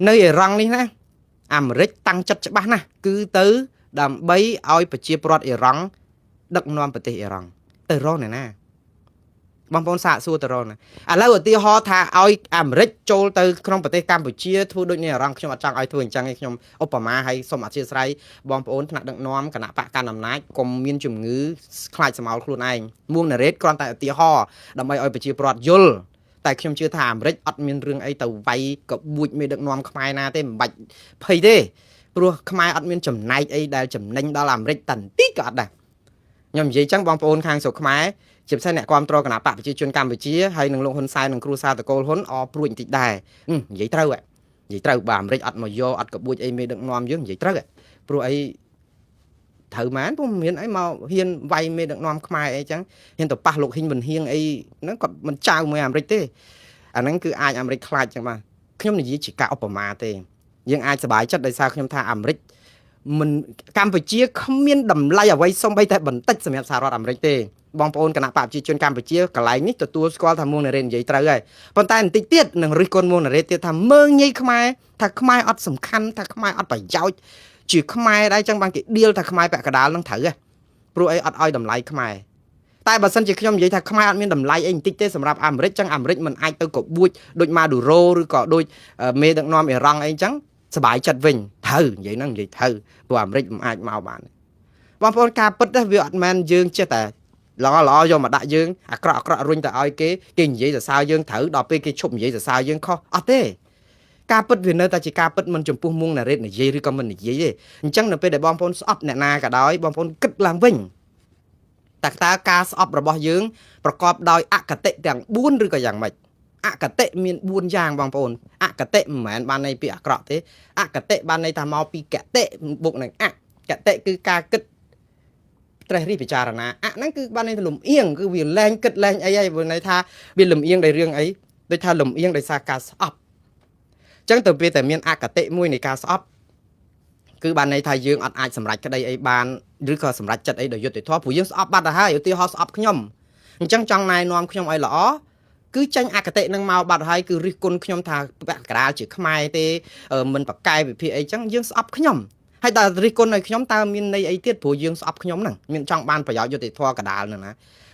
nơi ở răng đi nè Americ tăng chất bát nè cứ tới đầm bấy oi bạch chia prot ở răng đắc non bạch ở răng từ rong này nè băng bóng xạ xua từ rong này lâu ở tiêu ho tha oi Americ trôi từ trong bạch Campuchia thu đôi này răng trong mặt trăng oi thu hình trăng hay trong Obama hay xong mặt chia sài băng bóng thằng đặng non cả nã bạc can nằm nái cùng miên chủng ngữ khai sầm áo khuôn anh muông nè red con tại tiêu ho đầm bấy oi bạch chia prot yul tại khi chưa thảm rít ọt miên rương ấy tàu vay cậu bụi mê được nóm khai na tên bạch phây thế rồi khai ọt miên chấm này ấy đã chấm nanh đó làm rít tần tí cả đây nhầm gì chẳng bong phôn khang số khai chụp xe nè quan trò cả nạp bạc chỉ chuyên cam với chia hay nâng lông hôn sai nâng cru sa từ cô hôn o pruin tịt đài vậy trâu ạ vậy trâu bàm rít ọt mà vô ọt cậu bụi ấy mê được nóm dưới vậy trâu ạ rồi ấy thử mán cũng miền ấy mà hiền vay mê được nom khai ấy chẳng hiền tập ba lục hình mình hiền ấy nó còn mình trao mày làm thế anh ấy cứ ai làm khai chẳng mà không là gì chỉ cả Obama thế nhưng ai sẽ bài chất tại sao không tha Americ mình Campuchia không miên đầm lay ở vây xong bay tại bẩn tách xem sao ra Americ thế bong pôn cả nạp bạc chỉ chuyên Campuchia cả lại nhíchตัวsquad tham môn này lên vậy trời ơi còn tại tiết tiết nâng ricon môn này tiết tham mơ nhây khai thà khai ọt sầm khăn thà khai ọt phải giao chỉ khai đây chẳng bằng cái deal thà khai bạc cả đá lăng thử à pro ấy ọt oi đầm lay khai tại bà sân chỉ không vậy thà khai ọt miên đầm lay anh tiết tiếtสำหรับAmeric chẳng Americ mình ai tới cột buốt đôi ma đủ rô rồi có đôi mê đặng nom ở răng anh chẳngสบายจัดวิ่งthử vậy nó vậy thửตัวAmeric mình ai mau bạnบางคนการปิดได้วิอัดแมนยืงเชื่อแต่ล้อโยมาได้ยืงกระรุ่งแต่อ้อยเก๋กินvậyแต่saoยืงthử đọcไปcái chụp vậyแต่saoยืงข้ออ่ะเต้การปิดวินเนอร์แต่จีการปิดมันจมพุ่งมุ่งในเรื่องไหนยี่หรือก็มันไหนยี่จังเนี่ยไปได้บางคนสอบเนี่ยนาก็ได้บางคนกึศลังวิ่งแต่ตาการสอบระบอบยืงประกอบโดยอากาศอย่างบุญหรือก็อย่างไม่อากาศมีบุญอย่างบางคนอากาศเหมือนบ้านในปีอักระเต้อากาศบ้านในทำเอาปีแกะเตะบุกหนึ่งอากาศคือการกึศไตรรีพิจารณานั่นคือบ้านในถล่มเอียงคือวิ่งแรงกึศแรงไอ้บนในท่าวิ่งหล่มเอียงในเรื่องไอ้โดยท่าหล่มเอียงในสาการสอบจังตัวเป็นแต่เมียนอากาศมวยในการสอบคือบ้านในไทยยืงอัดอัดสำหรับกระไดไอ้บ้านหรือก็สำหรับจัดไอ้โดยยุติท่อผู้ยืงสอบบ้านได้อยู่ที่ฮอสอบขยมจังจังนายนอมขยมไอ้หล่อcứ tranh ác tệ năng màu bạt hay cứ riết côn khom thà bạc cả chỉ khai tê mình bạc cay về phía ấy chẳng dương sập khom hay ta riết côn này khom ta miền này ấy tiết phù dương sập khom nằng miền trong ban phải giáo cho để thoa cả đà nữa nè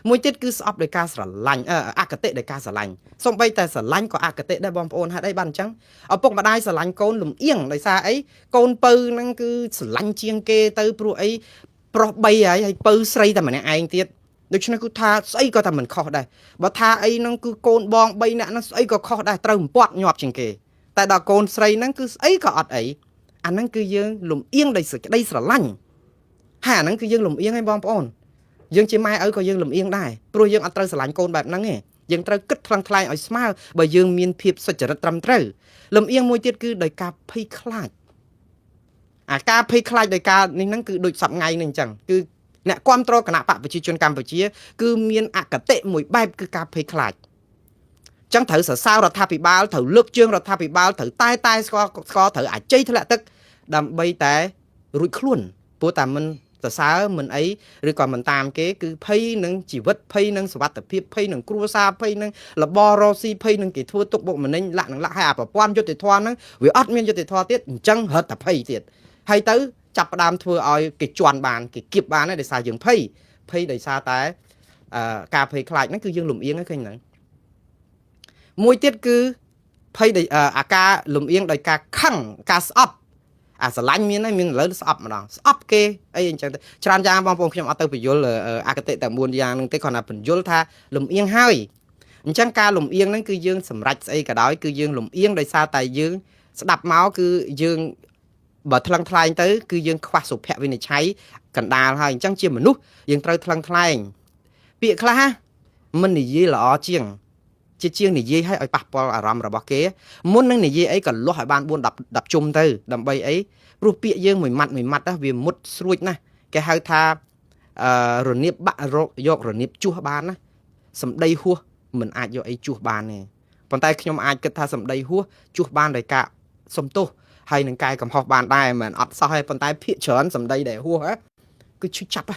mỗi tiết cứ sập để ca sả lạnh ác tệ để ca sả lạnh xong bay ta sả lạnh có ác tệ để bom ôn hay đây ban chẳng ở bốc mà đai sả lạnh côn lùm yên để xa ấy côn pư năng cứ sả lạnh chiên kê tới pro ấy pro bay ấy hay pư say ta mà nè ai tiết được cho nên cứ tha ấy có thằng mình khó đây và tha ấy nó cứ côn bong bay nè nó ấy có khó đây trâu bọt nhọp chừng kề tại đó côn say nó cứ ấy có ọt ấy anh nó cứ dương lùm yên đây sờ lạnh hà nó cứ dương lùm yên hay bong ôn dương chỉ mai ấy có dương lùm yên đây pro dương ọt trâu sờ lạnh côn bẹp nó nghe dương trâu cất thằng khai ở smile bởi dương miên phiệp sợi chở trầm trâu lùm yên môi tiết cứ đời cà phê khai cà phê khai đời cà nên nó cứ đôi sập ngày nên chẳng cứ nè quan trò cả nạp bạc về chuyên Campuchia cứ miền ác tệ mùi bay cứ cà phê khai chẳng thử sợ sao rồi thà bị bao thử lướt chương rồi thà bị bao thử tai co thử chơi thế là tức đầm bay té rụi luôn bố ta mình sợ sao mình ấy rồi còn mình tam cái cứ phây nâng chỉ vứt phây nâng sập tập phê phây nâng cua sa phây nâng là borosi phây nâng cái thua tục bộ mình nên lặng lại hai quan cho tiền thoa nâng vì ắt miên cho tiền thoa tiết chẳng hết tập phây tiết hay tới chập đam thưa oi cái chuan bàn cái kịp bàn này để xài dương phây để xa té cà phê khai nó cứ dương lùm yên cái khinh này môi tiết cứ phây để ca lùm yên để ca khăng ca sập sờ lạnh miếng này miếng lớn sập mà đó sập kê ấy chẳng tràn ra bong bong khi mà tôi bị vô là cái tệ tại buôn giang tới còn là phần vô tha lùm yên hai chẳng ca lùm yên nó cứ dương sầm rạch ấy cả đó cứ dương lùm yên để xa tại dương đập máu cứ dương bờ thăng thay tới cứ dương khoa sụp hẹp bên này cháy cần đà hay chẳng chia mà nút dương tới thăng thay bị khla mình thì gì là chiêng chiêng thì gì hay ở bạc bò ở ram rồi bạc kế muốn năng thì gì ấy cần lo hỏi ban buôn đập chung từ đầm bay ấy rồi bị dương mùi mặt đó vì mút ruồi nè cái hai tha rồi niếp bạ rồi niếp chua ban á sầm đây hua mình ai vô ấy chua ban này còn tay khi mà ai kết tha sầm đây hua chua ban đầy cả sầm tô hay nâng cài cầm hộp bàn tay mà ọt sao hay phần tay phía trớn sầm đây để hua á cứ chú chặt á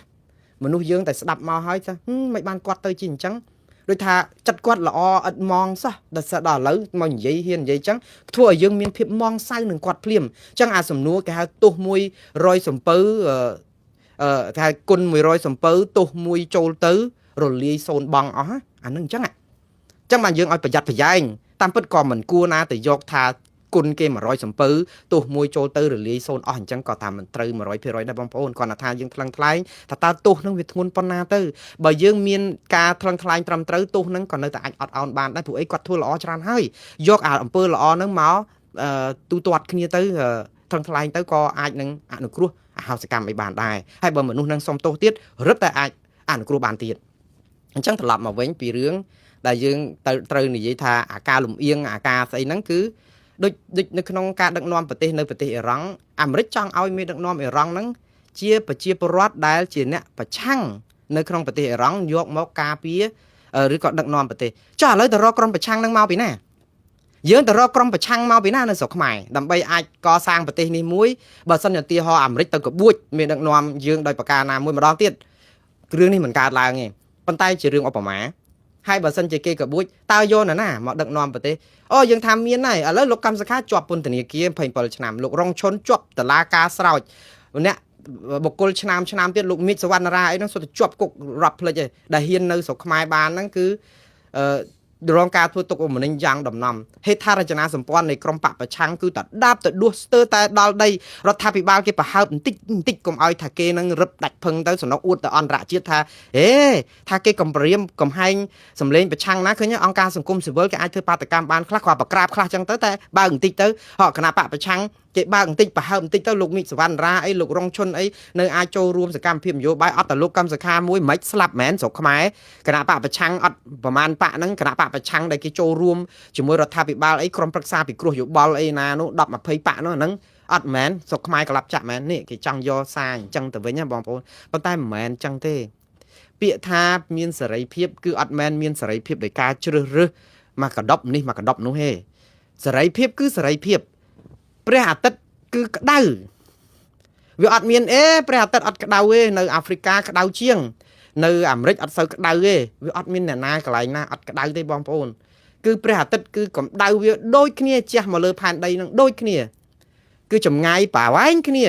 mà nuôi dương tại sẽ đập mau hơi cho mấy ban quạt tới chỉnh trắng ដូចថាចិត្តគាត់ល្អឥតមងសោះដល់សដល់ឥឡូវមកនិយាយហ៊ាននិយាយចឹងធ្វើឲ្យយើងមានភាពមងសៅនឹងគាត់ភ្លាមចឹងអាសំណួរគេហៅទោស100សំពៅគេហៅគុណ100សំពៅទោស1ចូលទៅរលាយសូនបងអស់អានឹងចឹងចឹងបានយើងឲ្យប្រយ័ត្នប្រយែងតាមពិតក៏មិនគួរណាទៅយកថាគុណគេ100សំពៅទោះមួយចូលទៅរលាយសូនអស់អញ្ចឹងក៏តាមមិនត្រូវ100%ដែរបងប្អូនគាត់ថាយើងថ្លឹងថ្លែងថាតើទោសនឹងវាធ្ងន់ប៉ុណ្ណាទៅបើយើងមានការថ្លឹងថ្លែងត្រឹមត្រូវទោសនឹងក៏នៅតែអាចអត់ឱនបានដែរព្រោះអីគាត់ធ្វើល្អច្រើនហើយយកអាអំពើល្អនឹងមកទូទាត់គ្នាទៅថ្លឹងថ្លែងទៅក៏អាចនឹងអនុគ្រោះអហោសកម្មឲ្យបានដែរហើយបើមនុស្សនឹងសុំទោសទៀតរឹតតែអាចអនុគ្រោះបានទៀតអញ្ចឹងត្រឡប់មកវិញពីរឿងដែលយើងត្រូវនិយាយថាអាការលំអៀងអាការស្អីហ្នឹងគឺដូចនៅក្នុងការដឹកនាំប្រទេសនៅប្រទេសអ៊ីរ៉ង់អាមេរិកចង់ឲ្យមេដឹកនាំអ៊ីរ៉ង់ហ្នឹងជាប្រជាពលរដ្ឋដែលជាអ្នកប្រឆាំងនៅក្នុងប្រទេសអ៊ីរ៉ង់យកមកការពារឬក៏ដឹកនាំប្រទេសចុះឥឡូវទៅរកក្រុមប្រឆាំងហ្នឹងមកពីណាយើងទៅរកក្រុមប្រឆាំងមកពីណានៅស្រុកខ្មែរដើម្បីអាចកសាងប្រទេសនេះមួយបើសិនជាឧទាហរណ៍អាមេរិកទៅកបួចមេដឹកនាំយើងដោយប្រការណាមួយម្ដងទៀតរឿងនេះមិនកើតឡើងទេប៉ុន្តែជារឿងឧបមាហើយបើសិនជាគេកបួចតើយកណាមកដឹកនាំប្រទេសអូយើងថាមានហើយឥឡូវលោកកម្មសខាជាប់ពន្ធនាគារ27ឆ្នាំលោករងឈុនជាប់តុលាការស្រោចអ្នកបុគ្គលឆ្នាំទៀតលោកមីតសវណ្ណរាអីហ្នឹងសុទ្ធតែជាប់គុករាប់ផ្លេចឯងដែលហ៊ាននៅស្រុកខ្មែរបានហ្នឹងគឺរងការធ្វើទុកបុកម្នេញយ៉ាងដំណំហេដ្ឋារចនាសម្ព័ន្ធនៃក្រមបកប្រឆាំងគឺតែដាបទៅដួសស្ទើរតែដល់ដីរដ្ឋាភិបាលគេប្រហើបបន្តិចកុំឲ្យថាគេនឹងរឹបដាច់ភឹងទៅសំណុកអួតទៅអន្តរជាតិថាថាគេកំព្រាមកំហែងសម្លេងប្រឆាំងណាឃើញអង្គការសង្គមស៊ីវិលគេអាចធ្វើបាតកម្មបានខ្លះគាត់ប្រក្រាបខ្លះចឹងទៅតែបើបន្តិចទៅគណៈបកប្រឆាំងគេបើបន្តិចប្រហើបបន្តិចទៅលោកមីតសវណ្ណរាអីលោករងឈុនអីនៅអាចចូលរួមសកម្មភាពនយោបាយអត់តែលោកកម្មសខាមួយមិនស្លាប់មែនស្រុកខ្មែរគណៈបកប្រឆាំងអត់ប្រមាណបកហ្នឹងគណៈបកប្រឆាំងដែលគេចូលរួមជាមួយរដ្ឋាភិបាលអីក្រុមប្រឹក្សាពិគ្រោះយោបល់អីណានោះ10 20បកនោះហ្នឹងអត់មែនស្រុកខ្មែរក្លាប់ចាក់មែននេះគេចង់យកសារអញ្ចឹងទៅវិញណាបងប្អូនប៉ុន្តែមិនមែនអញ្ចឹងទេពាក្យថាមានសេរីភាពគឺអត់មែនមានសេរីភាពដោយការជ្រើសរើសមកកដប់នេះមកកដប់នោះទេសេរីភាពគឺសេរីភាពព្រះអាទិត្យគឺក្តៅវាអត់មានព្រះអាទិត្យអត់ក្តៅទេនៅអាហ្វ្រិកាក្តៅជាងនៅអាមេរិកអត់សូវក្តៅទេវាអត់មានអ្នកណាកន្លែងណាអត់ក្តៅទេបងប្អូនគឺព្រះអាទិត្យគឺកម្ដៅវាដូចគ្នាជះមកលើផែនដីនឹងដូចគ្នាគឺចម្ងាយប្រវែងគ្នា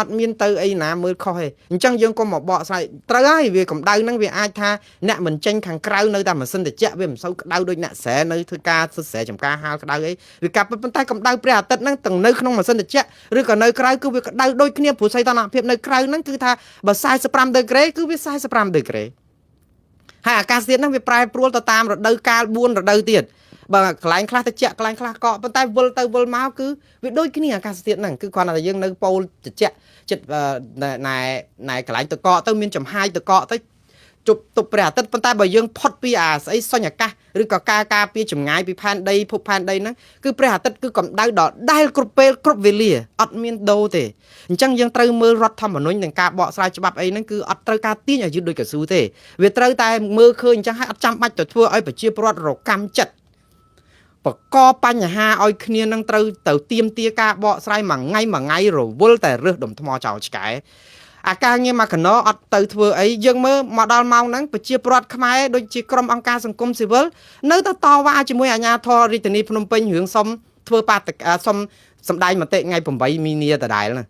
អត់មានទៅអីណាមើលខុសទេអញ្ចឹងយើងកុំមកបកស្រាយត្រូវហើយវាកម្ដៅហ្នឹងវាអាចថាអ្នកមិនចេញខាងក្រៅនៅតែម៉ាស៊ីនត្រជាក់វាមិនសូវក្ដៅដូចអ្នកស្រែនៅធ្វើការសិស្សស្រែចំការហាលក្ដៅអីវាកាប់ប៉ុន្តែកម្ដៅព្រះអាទិត្យហ្នឹងទាំងនៅក្នុងម៉ាស៊ីនត្រជាក់ឬក៏នៅក្រៅគឺវាក្ដៅដូចគ្នាព្រោះសីតុណ្ហភាពនៅក្រៅហ្នឹងគឺថាបើ45ដឺក្រេគឺវា45ដឺក្រេហើយអាកាសធាតុហ្នឹងវាប្រែប្រួលទៅតាមរដូវកាល4រដូវទៀតបើកន្លែងខ្លះត្រជាក់កន្លែងខ្លះកកប៉ុន្តែវិលទៅវិលមកគឺវាដូចគ្នាអាកាសធាតុហ្នឹងគឺគ្រាន់តែយើងនៅប៉ូលត្រជាក់ចិត្តណែកន្លែងតកកទៅមានចំហាយតកកទៅជប់ទប់ព្រះអាទិត្យប៉ុន្តែបើយើងផុតពីអាស្អីសុញ្ញអាកាសឬក៏ការពារចម្ងាយពីផែនដីភពផែនដីហ្នឹងគឺព្រះអាទិត្យគឺកម្ដៅដល់ដែលគ្រប់ពេលគ្រប់វេលាអត់មានដូរទេអញ្ចឹងយើងត្រូវមើលរដ្ឋធម្មនុញ្ញនិងការបកស្រាយច្បាប់អីហ្នឹងគឺអត់ត្រូវការទាញឲ្យយឺតដូចកស៊ូទេវាត្រូវតែមើលឃើញអញ្ចឹងហើយអត់ចាំបាច់ទៅធ្វើឲ្យប្រជាពលរដ្ឋរកម្មចិត្តបកបញ្ហាឲ្យគ្នានឹងត្រូវទៅទៀមទាការបកស្រាយមួយថ្ងៃរវល់តែរើសដុំថ្មចោលឆ្កែអាការងារមកកណោអត់ទៅធ្វើអីយើងមើលមកដល់ម៉ោងហ្នឹងប្រជាពលរដ្ឋខ្មែរដូចជាក្រុមអង្គការសង្គមស៊ីវិលនៅតែតវ៉ាជាមួយអាជ្ញាធររាជធានីភ្នំពេញរឿងសុំធ្វើបាតសុំសម្ដែងមតិថ្ងៃ8មីនាដដែលណា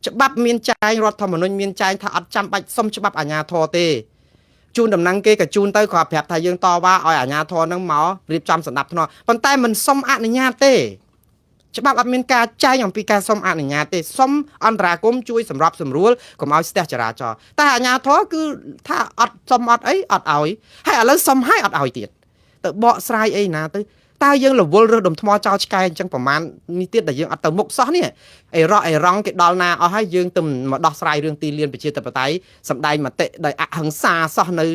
ច្បាប់មានចែងរដ្ឋធម្មនុញ្ញមានចែងថាអត់ចាំបាច់សុំច្បាប់អាជ្ញាធរទេជូនដំណឹងគេក៏ជូនទៅគាត់ប្រាប់ថាយើងតវ៉ាឲ្យអាជ្ញាធរនឹងមករៀបចំសម្ដាប់ធ្នាប់ប៉ុន្តែមិនសុំអនុញ្ញាតទេច្បាប់អត់មានការចែងអំពីការសុំអនុញ្ញាតទេសុំអន្តរាគមជួយសម្របសម្រួលកុំឲ្យស្ទះចរាចរណ៍តែអាជ្ញាធរគឺថាអត់សុំអត់អីអត់ឲ្យហើយឥឡូវសុំឲ្យអត់ឲ្យទៀតទៅបកស្រាយអីណាទៅតើយើងរវល់រើសដុំថ្មចោលឆ្កែអញ្ចឹងប្រហែលនេះទៀតដែលយើងអត់ទៅមុខសោះនេះអេរ៉ង់គេដល់ណាអស់ហើយយើងទៅមកដោះស្រាយរឿងទីលានប្រជាធិបតេយ្យសម្ដែងមតិដោយអហិង្សាសោះនៅ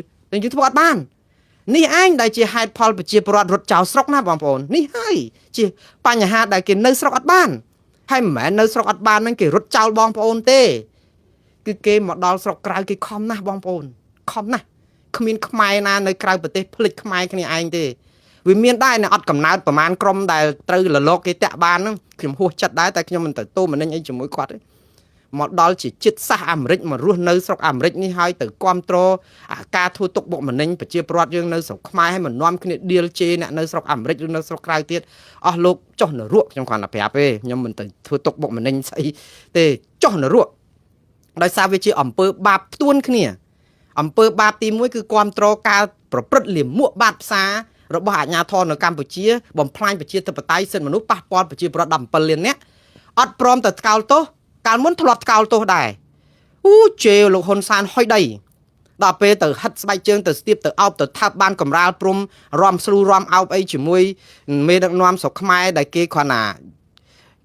យើងធ្វើអត់បាននេះឯងដែលជាហេតុផលប្រជាពលរដ្ឋរត់ចោលស្រុកណាបងប្អូននេះហើយជាបញ្ហាដែលគេនៅស្រុកអត់បានហើយមិនមែននៅស្រុកអត់បានហ្នឹងគេរត់ចោលបងប្អូនទេគឺគេមកដល់ស្រុកក្រៅគេខំណាស់បងប្អូនខំណាស់គ្មានខ្មែរណានៅក្រៅប្រទេសភ្លេចខ្មែរគ្នាឯងទេវាមានដែរនៅអត់កំណើតប្រមាណក្រុមដែលត្រូវលលកគេតាក់បានហ្នឹងខ្ញុំហួសចិត្តដែរតែខ្ញុំមិនទៅតូមនិញអីជាមួយគាត់ទេ មកដល់ជាចិត្តសាសអាមេរិកម្ករស់នៅស្រុកអាមេរិកនេះហើយទៅគ្រប់គ្រងអាការធ្វើទុកបុកម្នេញប្រជាពលរដ្ឋយើងនៅស្រុកខ្មែរឲ្យមិននាំគ្នាឌីលជេអ្នកនៅស្រុកអាមេរិកឬនៅស្រុកក្រៅទៀតអស់លោកចុះនរកខ្ញុំគ្រាន់តែប្រាប់ទេខ្ញុំមិនទៅធ្វើទុកបុកម្នេញស្អីទេចុះនរកដោយសារវាជាអំពើបាបផ្ទួនគ្នាអំពើបាបទី1គឺគ្រប់គ្រងការប្រព្រឹត្តលាមកបាតផ្សាររបស់អាជ្ញាធរនៅកម្ពុជាបំផ្លាញប្រជាធិបតេយ្យសិទ្ធិមនុស្សប៉ះពាល់ប្រជាពលរដ្ឋ17លាននាក់អត់ព្រមទៅថ្កោលទោសកាលមុនធ្លាប់ថ្កោលទោសដែរជេលោកហ៊ុនសែនហុយដីដល់ពេលទៅហិតស្បែកជើងទៅស្ទាបទៅអោបទៅថាប់បានកំរាលព្រំរំស្រូរំអោបអីជាមួយមេដឹកនាំស្រុកខ្មែរដែលគេគ្រាន់តែ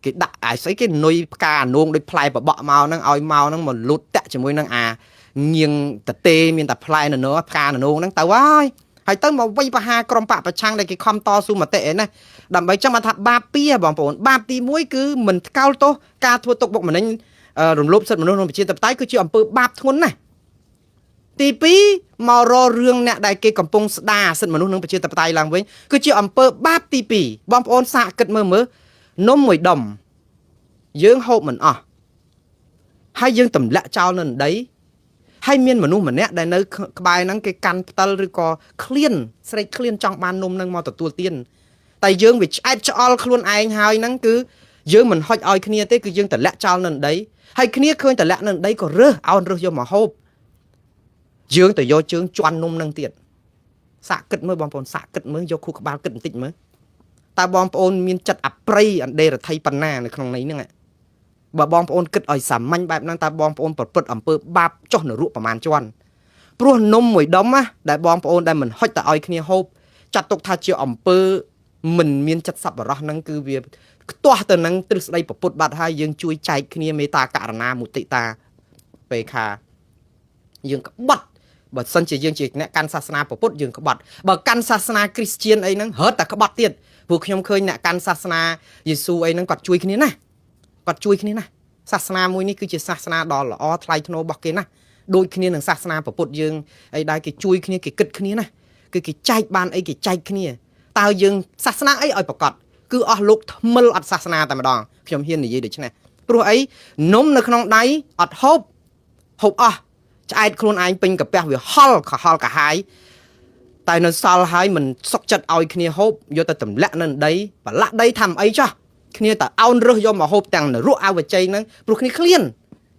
គេដាក់អាស្អីគេនុយផ្កាអានងដូចផ្លែបបក់មកហ្នឹងឲ្យមកហ្នឹងមកលូតតាក់ជាមួយនឹងអាញៀងតទេមានតែផ្លែននផ្កាននងហ្នឹងទៅហើយទៅមកវិបហាក្រុមបកប្រឆាំងដែលគេខំតស៊ូមតិឯណាដើម្បីចាំថាបាបពីបងប្អូនបាបទី1គឺមិនថ្កោលទោសការធ្វើទុកបុកម្នេញរំលោភសិទ្ធិមនុស្សក្នុងប្រជាធិបតេយ្យគឺជាអំពើបាបធ្ងន់ណាស់ទី2មករករឿងអ្នកដែលគេកំពុងស្ដារសិទ្ធិមនុស្សក្នុងប្រជាធិបតេយ្យឡើងវិញគឺជាអំពើបាបទី2បងប្អូនសាកគិតមើលនំមួយដុំយើងហូបមិនអស់ហើយយើងទម្លាក់ចោលនៅដីហើយមានមនុស្សម្នាក់ដែលនៅក្បែរហ្នឹងគេកាន់ផ្តិលឬក៏ឃ្លានស្រេកឃ្លានចង់បាននំហ្នឹងមកទទួលទានតែយើងវាឆ្អែតឆ្អល់ខ្លួនឯងហើយហ្នឹងគឺយើងមិនហុចឲ្យគ្នាទេគឺយើងទម្លាក់ចោលនៅដីហើយគ្នាឃើញទម្លាក់នៅដីក៏រើសយកមកហូបយើងទៅយកជើងជន់នំហ្នឹងទៀតសាកគិតមើលបងប្អូនសាកគិតមើលយកខួរក្បាលគិតបន្តិចមើលតើបងប្អូនមានចិត្តអប្រៃអណ្ដេរថៃប៉ុណ្ណានៅក្នុងនេះហ្នឹងបើបងប្អូនគិតឲ្យសាមញ្ញបែបហ្នឹងតើបងប្អូនប្រព្រឹត្តអំពើបាបចុះនរកប្រមាណជាន់ព្រោះនំមួយដុំណាដែលបងប្អូនដែលមិនហុចតែឲ្យគ្នាហូបចាត់ទុកថាជាអំពើមិនមានចិត្តសប្បុរសហ្នឹងគឺវាខ្ទាស់ទៅនឹងទ្រឹស្ដីពុទ្ធបាត់ហើយយើងជួយចែកគ្នាមេត្តាករុណាមុទិតាបេខាយើងក្បត់បើសិនជាយើងជាអ្នកកាន់សាសនាពុទ្ធយើងក្បត់បើកាន់សាសនាគ្រីស្ទានអីហ្នឹងរត់តែក្បត់ទៀតព្រោះខ្ញុំឃើញអ្នកកាន់សាសនាយេស៊ូអីហ្នឹងគាត់ជួយគ្នាណាគាត់ជួយគ្នាណាសាសនាមួយនេះគឺជាសាសនាដ៏ល្អថ្លៃថ្នូររបស់គេណាដូចគ្នានឹងសាសនាពុទ្ធយើងអីដែរគេជួយគ្នាគេគិតគ្នាណាគឺគេចែកបានអីគេចែកគ្នាតើយើងសាសនាអីឲ្យប្រកបគឺអស់លោកថ្មិលអត់សាសនាតែម្ដងខ្ញុំហ៊ាននិយាយដូច្នេះព្រោះអីនំនៅក្នុងដៃអត់ហូបអស់ឆ្អែតខ្លួនឯងពេញកាពះវាហល់កាហាយតែនៅសល់ហើយមិនសុខចិត្តឲ្យគ្នាហូបយកទៅទម្លាក់នៅដីប្រឡាក់ដីធ្វើអីចោះគ្នាតែអោនរើសយកមកហូបទាំងនរកអវជ័យហ្នឹងព្រោះគ្នាឃ្លាន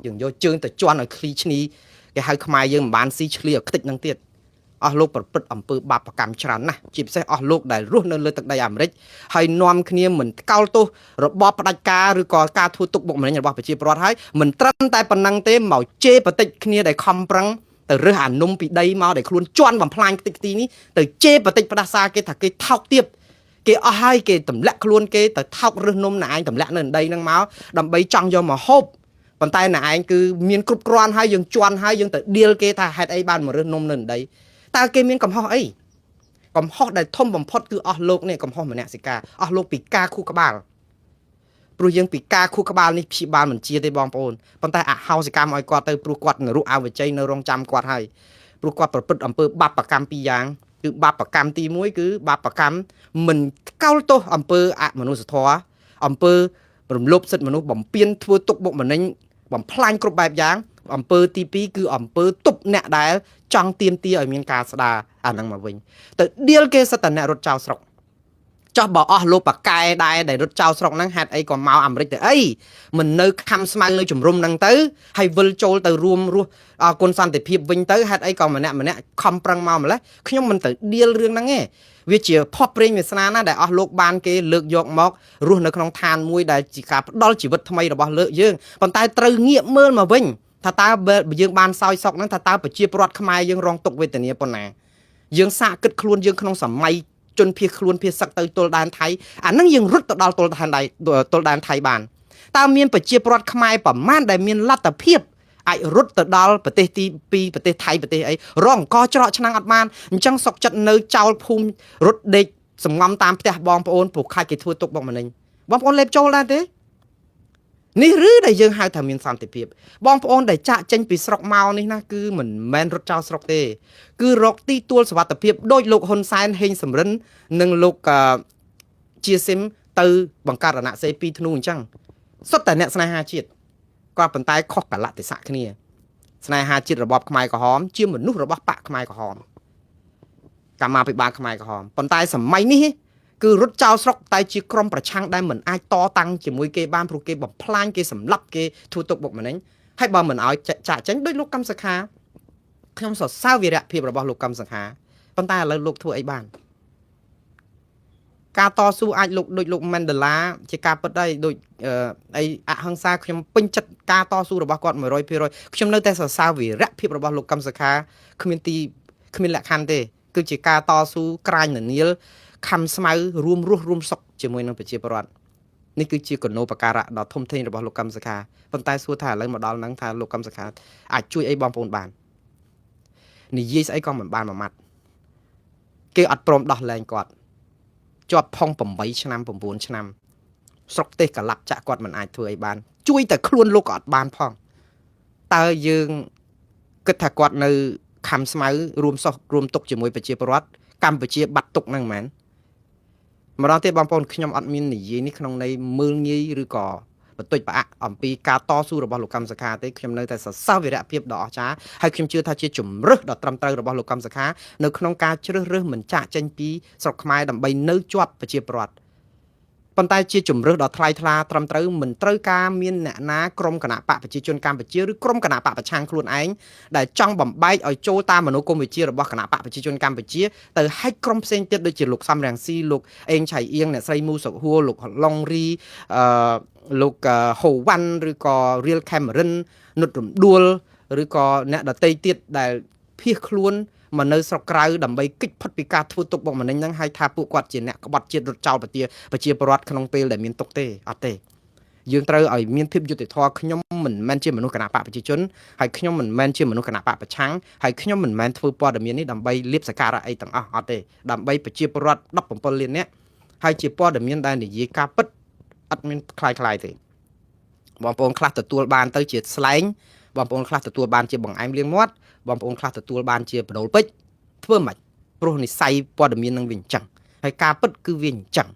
យើងយកជើងទៅជន់ឲ្យឃ្លីឈ្នីគេហៅខ្មែរយើងមិនបានស៊ីឆ្លៀឲ្យខ្ទេចហ្នឹងទៀតអស់លោកប្រព្រឹត្តអំពើបាបកម្មច្រើនណាស់ជាពិសេសអស់លោកដែលរស់នៅលើទឹកដីអាមេរិកហើយនាំគ្នាមិនថ្កោលទោសរបបផ្ដាច់ការឬក៏ការធ្វើទុកបុកម្នេញរបស់ប្រជាពលរដ្ឋហើយមិនត្រឹមតែប៉ុណ្ណឹងទេមកជេរបតិចគ្នាដែលខំប្រឹងទៅរើសអានំពីដីមកដែលខ្លួនជន់បំផ្លាញខ្ទេចខ្ទីនេះទៅជេរបតិចផ្ដាសាគេថាគេថោកទៀតគេអស់ហើយគេទម្លាក់ខ្លួនគេទៅថោករើសនំណែឯងទម្លាក់នៅដីហ្នឹងមកដើម្បីចង់យកមកហូបប៉ុន្តែណែឯងគឺមានគ្រប់គ្រាន់ហើយយើងជន់ហើយយើងទៅឌីលគេថាហេតុអីបានមករើសនំនៅដីតើគេមានកំហុសអីកំហុសដែលធំបំផុតគឺអស់លោកនេះកំហុសមនសិការអស់លោកពីការខួរក្បាលព្រោះយើងពីការខួរក្បាលនេះព្យាបាលមិនជាទេបងប្អូនប៉ុន្តែអហោសិកម្មឲ្យគាត់ទៅព្រោះគាត់នរកអវជ័យនៅរងចាំគាត់ហើយព្រោះគាត់ប្រព្រឹត្តអំពើបាបកម្មពីរយ៉ាងគឺបាបកម្មទី1គឺបាបកម្មមិនកោលទោសអំពើអមនុស្សធម៌អំពើរំលោភសិទ្ធិមនុស្សបំពានធ្វើទុកបុកម្នេញបំផ្លាញគ្រប់បែបយ៉ាងអំពើទី2គឺអំពើទប់អ្នកដែលចង់ទៀមទាឲ្យមានការស្ដារអាហ្នឹងមកវិញទៅឌីលគេសិតតែអ្នករត់ចោលស្រុកចោះបើអស់លោកបកែដែរដែលរត់ចោលស្រុកហ្នឹងហេតុអីក៏មកអាមេរិកទៅអីមិននៅខំស្មៅនៅជំរុំហ្នឹងទៅហើយវិលចូលទៅរួមរស់អគុណសន្តិភាពវិញទៅហេតុអីក៏ម្នាក់ខំប្រឹងមកម្លេះខ្ញុំមិនទៅឌីលរឿងហ្នឹងទេវាជាភ័ព្វព្រេងវាសនាណាដែលអស់លោកបានគេលើកយកមករស់នៅក្នុងឋានមួយដែលជាការផ្ដល់ជីវិតថ្មីរបស់លើកយើងប៉ុន្តែត្រូវងាកមើលមកវិញថាតើបើយើងបានសោយសោកហ្នឹងថាតើប្រជាពលរដ្ឋខ្មែរយើងរងទុក្ខវេទនាប៉ុណ្ណាយើងសាកគិតខ្លួនយើងក្នុងសម័យជនភៀសខ្លួនភៀសសឹកទៅទល់ដែនថៃអាហ្នឹងយើងរត់ទៅដល់ទល់ដែនថៃបានតើមានប្រជាពលរដ្ឋខ្មែរប្រមាណដែលមានលទ្ធភាពអាចរត់ទៅដល់ប្រទេសទី2ប្រទេសថៃប្រទេសអីរងអង្គច្រកឆ្នាំងអត់បានអញ្ចឹងសុកចិត្តនៅចោលភូមិរត់ដេកសំងំតាមផ្ទះបងប្អូនព្រោះខ្លាចគេធ្វើទុកបុកម្នេញបងប្អូនលេបចូលដែរទេនេះឬដែលយើងហៅថាមានសន្តិភាពបងប្អូនដែលចាក់ចេញពីស្រុកមកនេះណាគឺមិនមែនរត់ចោលស្រុកទេគឺរកទីទួលសុវត្ថិភាពដោយលោកហ៊ុនសែនហេងសំរិននិងលោកជាស៊ីមទៅបង្កើតអាណត្តិសេពីធ្នូអញ្ចឹងសុទ្ធតែអ្នកស្នេហាជាតិ គាត់ប៉ុន្តែខុសកលៈទេសៈគ្នាស្នេហាជាតិរបបខ្មែរក្រហមជាមនុស្សរបស់បកខ្មែរក្រហមកម្មាភិបាលខ្មែរក្រហមប៉ុន្តែសម័យនេះគឺរត់ចោលស្រុកតែជាក្រុមប្រឆាំងដែលមិនអាចតតាំងជាមួយគេបានព្រោះគេបំផ្លាញគេសម្លាប់គេធ្វើទុកបុកម្នេញហើយបើមិនឲ្យចាក់ចេញដោយលោកកម្មសខាខ្ញុំសរសើរវីរភាពរបស់លោកកម្មសខាប៉ុន្តែឥឡូវលោកធ្វើអីបានការតស៊ូអាចដូចលោកម៉ាន់ដេឡាជាការពិតដែរដូចអីអហិង្សាខ្ញុំពេញចិត្តការតស៊ូរបស់គាត់ 100% ខ្ញុំនៅតែសរសើរវីរភាពរបស់លោកកម្មសខាគ្មានលក្ខខណ្ឌទេគឺជាការតស៊ូក្រាញននាលខំស្មៅរួមរស់រួមសុខជាមួយនឹងប្រជាពលរដ្ឋនេះគឺជាគណោបការៈដ៏ធំធេងរបស់លោកកម្មសខាប៉ុន្តែសួរថាឥឡូវមកដល់ហ្នឹងថាលោកកម្មសខាអាចជួយអីបងប្អូនបាននិយាយស្អីក៏មិនបានមួយម៉ាត់គេអត់ព្រមដោះលែងគាត់ជាប់ផុង8ឆ្នាំ9ឆ្នាំស្រុកទេសកលាប់ចាក់គាត់មិនអាចធ្វើអីបានជួយតែខ្លួនលោកក៏អត់បានផងតើយើងគិតថាគាត់នៅខំស្មៅរួមទុកជាមួយប្រជាពលរដ្ឋកម្ពុជាបាត់ទុកហ្នឹងមែនម្ដងទៀតបងប្អូនខ្ញុំអត់មាននិយាយនេះក្នុងន័យមើលងាយឬក៏បន្តិចប្រអាក់អំពីការតស៊ូរបស់លោកកម្មសខាទេខ្ញុំនៅតែសរសើរវីរភាពដ៏អស្ចារ្យហើយខ្ញុំជឿថាជាជំរើសដ៏ត្រឹមត្រូវរបស់លោកកម្មសខានៅក្នុងការជ្រើសរើសមិនចាក់ចេញពីស្រុកខ្មែរដើម្បីនៅជាប់ប្រជាពលរដ្ឋប៉ុន្តែជាជំរើសដ៏ថ្លៃថ្លាត្រឹមត្រូវមិនត្រូវការមានអ្នកណាក្រុមគណៈបកប្រជាជនកម្ពុជាឬក្រុមគណៈបកប្រឆាំងខ្លួនឯងដែលចង់បំបែកឲ្យចូលតាមមនោគមវិជ្ជារបស់គណៈបកប្រជាជនកម្ពុជាទៅហែកក្រុមផ្សេងទៀតដូចជាលោកសំរងស៊ីលោកអេងឆៃអៀងអ្នកស្រីមូសុកហួរលោកឡុងរីលោកហូវ៉ាន់ឬក៏រៀលខេមរិននុតរំដួលឬក៏អ្នកដតីទៀតដែលភៀសខ្លួនមកនៅស្រុកក្រៅដើម្បីគេចផុតពីការធ្វើទុកបុកម្នេញហ្នឹងហើយថាពួកគាត់ជាអ្នកក្បត់ជាតិរត់ចោលប្រជាពលរដ្ឋក្នុងពេលដែលមានទុកទេអត់ទេយើងត្រូវឲ្យមានភាពយុត្តិធម៌ខ្ញុំមិនមែនជាមនុស្សគណៈបកប្រជាជនហើយខ្ញុំមិនមែនជាមនុស្សគណៈបកប្រឆាំងហើយខ្ញុំមិនមែនធ្វើព័ត៌មាននេះដើម្បីលៀបសការៈអីទាំងអស់អត់ទេដើម្បីប្រជាពលរដ្ឋ17លាននាក់ហើយជាព័ត៌មានដែលនិយាយការពិតអត់មានคล้ายទេបងប្អូនខ្លះទទួលបានទៅជាស្លែងបងប្អូនខ្លះទទួលបានជាបង្អែមលៀងមាត់បងប្អូនខ្លះទទួលបានជាបដូលពេជ្រធ្វើមិនព្រោះនិស័យព័ត៌មាននឹងវាអញ្ចឹងហើយការពិតគឺវាអញ្ចឹង